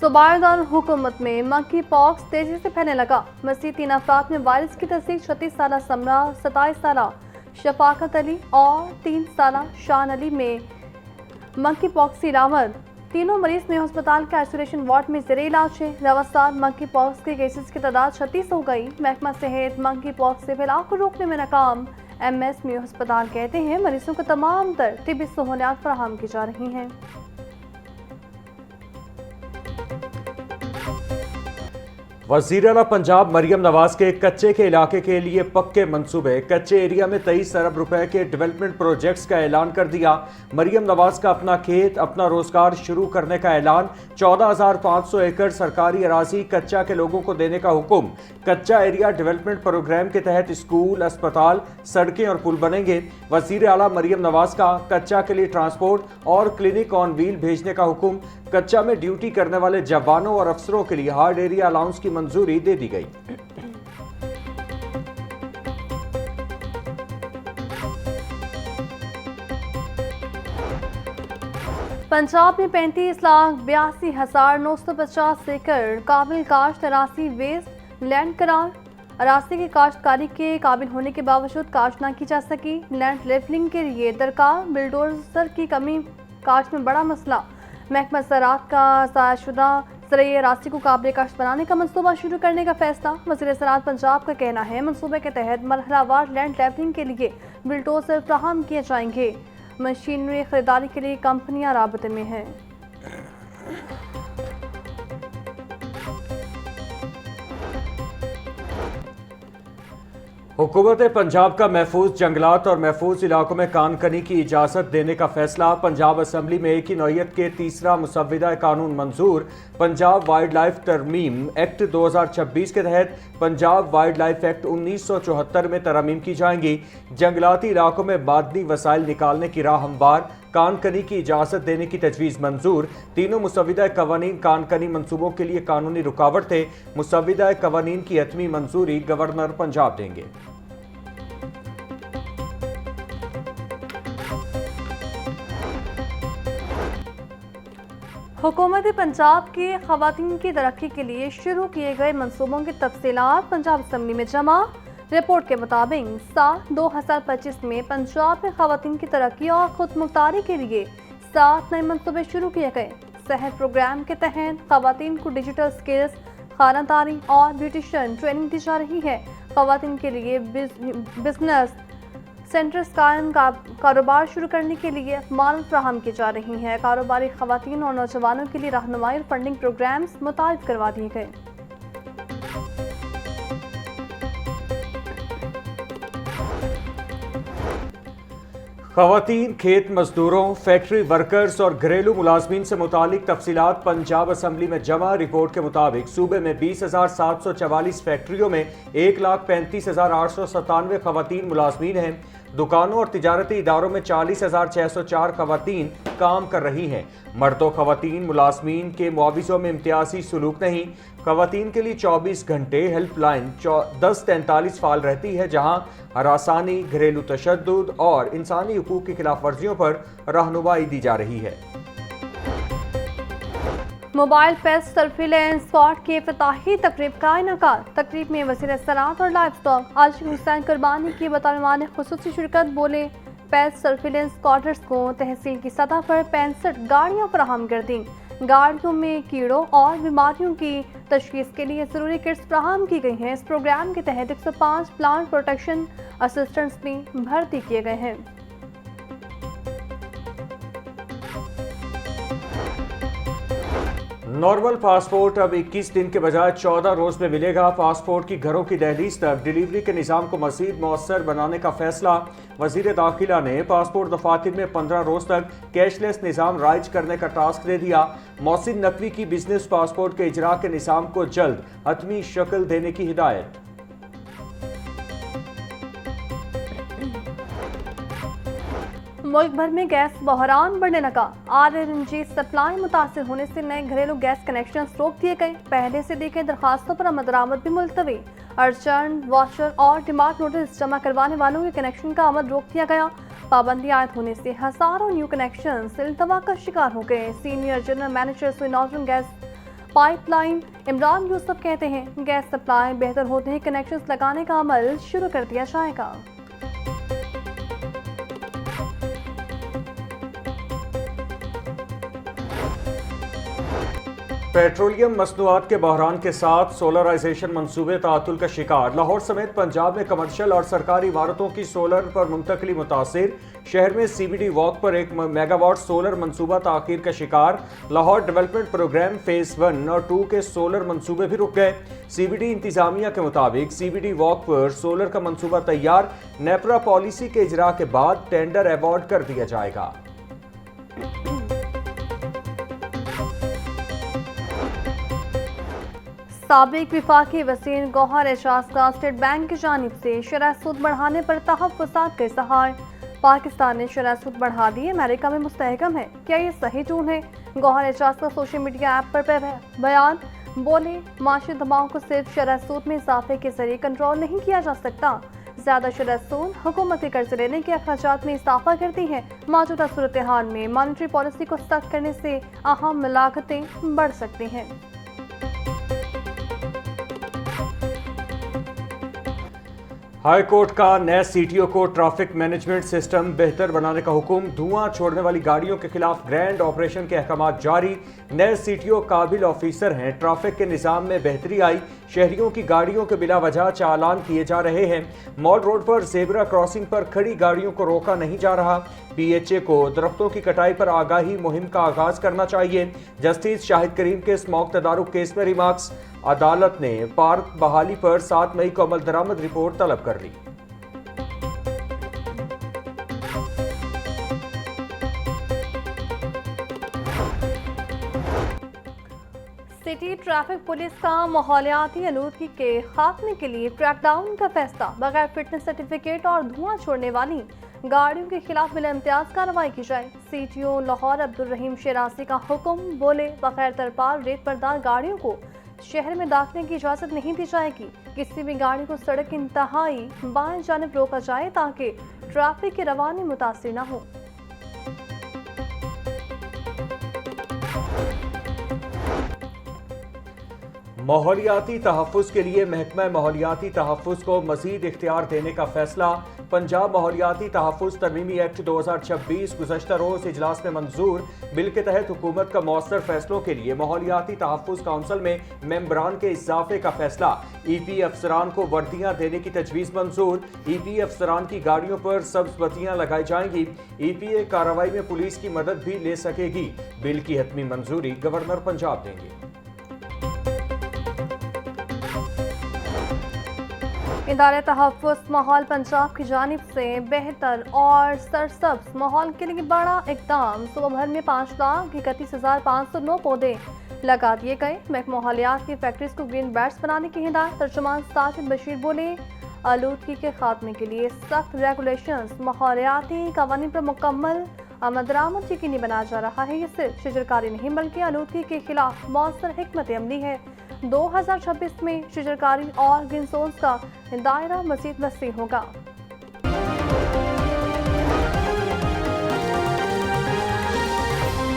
सूबादार हुकूमत में monkey pox तेजी से फैलने लगा। मज़ीद 3 अफराद में वायरस की तस्दीक। 36 साल समरा, 27 साल शफाकत अली और 3 साल शान अली में मंकी पॉक्स की रामद। तीनों मरीज में अस्पताल के आइसोलेशन वार्ड में ज़ेरे इलाज है। रवासार मंकी पॉक्स के केसेस की तादाद 36 हो गई। महकमा सेहत मंकी पॉक्स से फैलाव को रोकने में नाकाम। MS म्यू अस्पताल कहते हैं मरीजों को तमाम तर तिब्बी सहूलियात फराहम की जा रही हैं। वज़ीर आला पंजाब मरियम नवाज के कच्चे के इलाके के लिए पक्के मंसूबे। कच्चे एरिया में 23 अरब रुपए के डेवलपमेंट प्रोजेक्ट्स का ऐलान कर दिया। मरियम नवाज का अपना खेत अपना रोजगार शुरू करने का ऐलान। 14,500 एकड़ सरकारी अराजी कच्चा के लोगों को देने का हुक्म। कच्चा एरिया डेवलपमेंट प्रोग्राम के तहत स्कूल, अस्पताल, सड़कें और पुल बनेंगे। वज़ीर आला मरियम नवाज का कच्चा के लिए ट्रांसपोर्ट और क्लिनिक ऑन व्हील भेजने का हुक्म। कच्चा में ड्यूटी करने वाले जवानों और अफसरों के लिए हार्ड एरिया अलाउंस की मंजूरी दे दी गई। पंजाब में 35,82,950 एकड़ काबिल काश्त अरासी वेस्ट लैंड करार। अरासी की काश्तकारी के काबिल होने के बावजूद काश्त न की जा सकी। लैंड लेवलिंग के लिए दरकार बिल्डोजर की कमी काश्त में बड़ा मसला। महकमा ज़राअत का ज़ायशुदा ज़रिए अरासी को काबिल काश्त बनाने का मनसूबा शुरू करने का फैसला। वज़ीर ज़राअत पंजाब का कहना है मनसूबे के तहत मरहलावार लैंड लेवलिंग के लिए बिल्डोजर फ्राहम किए जाएंगे। मशीनरी खरीदारी के लिए कंपनियां राबते में हैं। हुकूमत पंजाब का महफूज जंगलात और महफूज इलाकों में कानकनी की इजाज़त देने का फैसला। पंजाब असम्बली में एक ही नौयत के तीसरा मुसव्विदा कानून मंजूर। पंजाब वाइल्ड लाइफ तरमीम एक्ट 2026 के तहत पंजाब वाइल्ड लाइफ एक्ट 1974 में तरमीम की जाएंगी। जंगलाती इलाकों में मादनी वसाइल निकालने की राह हमवार। कानकनी की इजाज़त देने की तजवीज़ मंजूर। तीनों मुसव्विदा कवानीन कानकनी मंसूबों के लिए कानूनी रुकावट थे। मुसव्विदा कवानीन की हतमी मंजूरी गवर्नर पंजाब देंगे। हुकूमत पंजाब के ख़वातीन की तरक्की के लिए शुरू किए गए मनसूबों की तफसीलात पंजाब असम्बली में जमा। रिपोर्ट के मुताबिक साल 2025 में पंजाब में ख़वातीन की तरक्की और खुद मुख्तारी के लिए 7 नए मनसूबे शुरू किए गए। सेहत प्रोग्राम के तहत ख़वातीन को डिजिटल स्किल्स, खानादारी और ब्यूटिशियन ट्रेनिंग दी जा रही है। ख़वातीन के लिए बिजनेस सेंटर्स कायम कारोबार शुरू करने के लिए माल फ्राहम की जा रही हैं। कारोबारी ख़वातीन और नौजवानों के लिए रहनुमाई और फंडिंग प्रोग्राम्स मुतारिफ करवा दिए गए। ख़वातीन, खेत मजदूरों, फैक्ट्री वर्कर्स और घरेलू मुलाजमीन से मुतालिक तफसीलात पंजाब असम्बली में जमा। रिपोर्ट के मुताबिक सूबे में 20,744 फैक्ट्रियों में 1,35,897 ख़वातीन मुलाजमीन हैं। दुकानों और तिजारती इदारों में 40,604 ख़वातीन काम कर रही हैं। मर्दों ख़वातीन मुलाजमीन के मुआविज़ों में इम्तियाजी सलूक नहीं। ख़वातीन के लिए 24 घंटे हेल्पलाइन 1043 फाल रहती है, जहाँ हरासानी, घरेलू तशद्दुद और इंसानी हुकूक की खिलाफ वर्जियों पर रहनुमाई दी जा रही है। मोबाइल पेस्ट सर्विलेंस स्क्वाड की इफ्तिताही तकरीब का इनेकाद। तकरीब में वज़ीर ज़राअत और लाइव स्टॉक आशिक हुसैन कुर्बानी की बतौर खुसूसी शिरकत। बोले पेस्ट सर्विलेंस स्क्वाडर्स को तहसील की सतह पर 65 गाड़ियाँ फराहम कर दी। गाड़ियों में कीड़ों और बीमारियों की तशखीस के लिए ज़रूरी किट्स फराहम की गई हैं। इस प्रोग्राम के तहत 105 प्लांट प्रोटेक्शन असिस्टेंट्स भी भर्ती किए गए हैं। नॉर्मल पासपोर्ट अब 21 दिन के बजाय 14 रोज में मिलेगा। पासपोर्ट की घरों की दहलीज तक डिलीवरी के निज़ाम को मज़ीद मौसर बनाने का फैसला। वज़ीर दाखिला ने पासपोर्ट दफातर में 15 रोज तक कैशलेस निज़ाम राइज करने का टास्क दे दिया। मौसिन नकवी की बिजनेस पासपोर्ट के इजरा के निज़ाम को जल्द हतमी शक्ल देने की हिदायत। मुल्क भर में गैस बहरान बढ़ने लगा। RLNG सप्लाई मुतासर होने से नए घरेलू गैस कनेक्शन रोक दिए गए। पहले से दी गई दरखास्तों पर अमद भी मुलतवी। अर्चन, वाशर और डिमांड नोटिस जमा करवाने वालों के कनेक्शन का अमल रोक दिया गया। पाबंदी आयद होने से हजारों न्यू कनेक्शन इल्तवा का शिकार हो गए। Senior general manager northern gas pipeline. Imran Yusuf कहते हैं गैस सप्लाई बेहतर होते ही कनेक्शंस लगाने का अमल शुरू कर दिया जाएगा। पेट्रोलियम मसनूआत के बहरान के साथ सोलराइजेशन मंसूबे तातुल का शिकार। लाहौर समेत पंजाब में कमर्शियल और सरकारी इमारतों की सोलर पर मुंतकली मुतासिर। शहर में CBD वॉक पर 1 मेगावाट सोलर मंसूबा ताखीर का शिकार। लाहौर डेवलपमेंट प्रोग्राम फेज 1 और 2 के सोलर मंसूबे भी रुक गए। CBD इंतजामिया के मुताबिक CBD वॉक पर सोलर का मंसूबा तैयार। नेपरा पॉलिसी के इजरा के बाद टेंडर अवार्ड कर दिया जाएगा। साबिक विफाकी वसीर गौहर एजाज का स्टेट बैंक की जानिब से शरह सूद बढ़ाने पर तहफ़्फ़ुज़ात का इज़हार। पाकिस्तान ने शरह सूद बढ़ा दी, अमेरिका में मुस्तहकम है, क्या ये सही टून है? गौहर एजाज का सोशल मीडिया ऐप पर बयान। बोले माशी दबाव को सिर्फ शरह सूद में इजाफे के जरिए कंट्रोल नहीं किया जा सकता। ज़्यादा शरह सूद हुकूमती कर्ज लेने के अखराजात में इजाफा करती है। मौजूदा सूरत हाल में मॉनेटरी पॉलिसी को सख्त करने से अहम लागतें बढ़ सकती हैं। हाई कोर्ट का नए CTO को ट्रैफिक मैनेजमेंट सिस्टम बेहतर बनाने का हुक्म। धुआं छोड़ने वाली गाड़ियों के खिलाफ ग्रैंड ऑपरेशन के अहकाम जारी। नए CTO काबिल ऑफिसर हैं। ट्रैफिक के निज़ाम में बेहतरी आई। शहरियों की गाड़ियों के बिला वजह चालान किए जा रहे हैं। मॉल रोड पर जेब्रा क्रॉसिंग पर खड़ी गाड़ियों को रोका नहीं जा रहा। PHA को दरख्तों की कटाई पर आगाही मुहिम का आगाज करना चाहिए। जस्टिस शाहिद करीम के स्मोक तदारुक केस में रिमार्क्स। अदालत ने पार्क बहाली पर 7 मई को अमल दरामद रिपोर्ट तलब कर ली। सिटी ट्रैफिक पुलिस का माहौलियाती आलूदगी के खात्मे के लिए क्रैकडाउन का फैसला। बगैर फिटनेस सर्टिफिकेट और धुआं छोड़ने वाली गाड़ियों के खिलाफ बिला इम्तियाज कार्रवाई की जाए। CTO लाहौर अब्दुल रहीम शरासी का हुक्म। बोले बगैर तरपाल रेत बरदार गाड़ियों को शहर में दाखिले की इजाज़त नहीं दी जाएगी। किसी भी गाड़ी को सड़क की इंतहाई बाएं जानिब रोका जाए ताकि ट्रैफिक की रवानी मुतासिर न हो। माहौलियाती तहफ़्फ़ुज़ के लिए महकमा माहौलियाती तहफ़्फ़ुज़ को मज़ीद इख्तियार देने का फैसला। पंजाब माहौलियाती तहफ़्फ़ुज़ तरमीमी एक्ट 2026 गुज़श्ता रोज़ इजलास में मंजूर। बिल के तहत हुकूमत का मौसर फैसलों के लिए माहौलियाती तहफ़्फ़ुज़ काउंसिल में मेंबरान के इजाफे का फैसला। EP अफसरान को वर्दियाँ देने की तजवीज़ मंजूर। EP अफसरान की गाड़ियों पर सब्ज़ बत्तियाँ लगाई जाएंगी। EPA कार्रवाई में पुलिस की मदद भी ले सकेगी। बिल की हतमी मंजूरी गवर्नर पंजाब देंगे। इदारे तहफ़्फ़ुज़ माहौल पंजाब की जानिब से बेहतर और सरसब्ज माहौल के लिए बड़ा इक़दाम। सुबह भर में 5,31,509 पौधे लगा दिए गए। महकमा माहौलियात की फैक्ट्रीज को ग्रीन बेल्ट्स बनाने की हिदायत। तर्जुमान साजिद बशीर बोले आलूदगी के खात्मे के लिए सख्त रेगुलेशंस माहौलियाती कवानीन पर मुकम्मल अमल दरामद यकीनी बनाया जा रहा है। ये सिर्फ शजरकारी नहीं बल्कि आलूदगी के खिलाफ मौसर हिकमत अमली है। 2026 में शजरकारी और ग्रीन जोन्स का दायरा मज़ीद वसी होगा।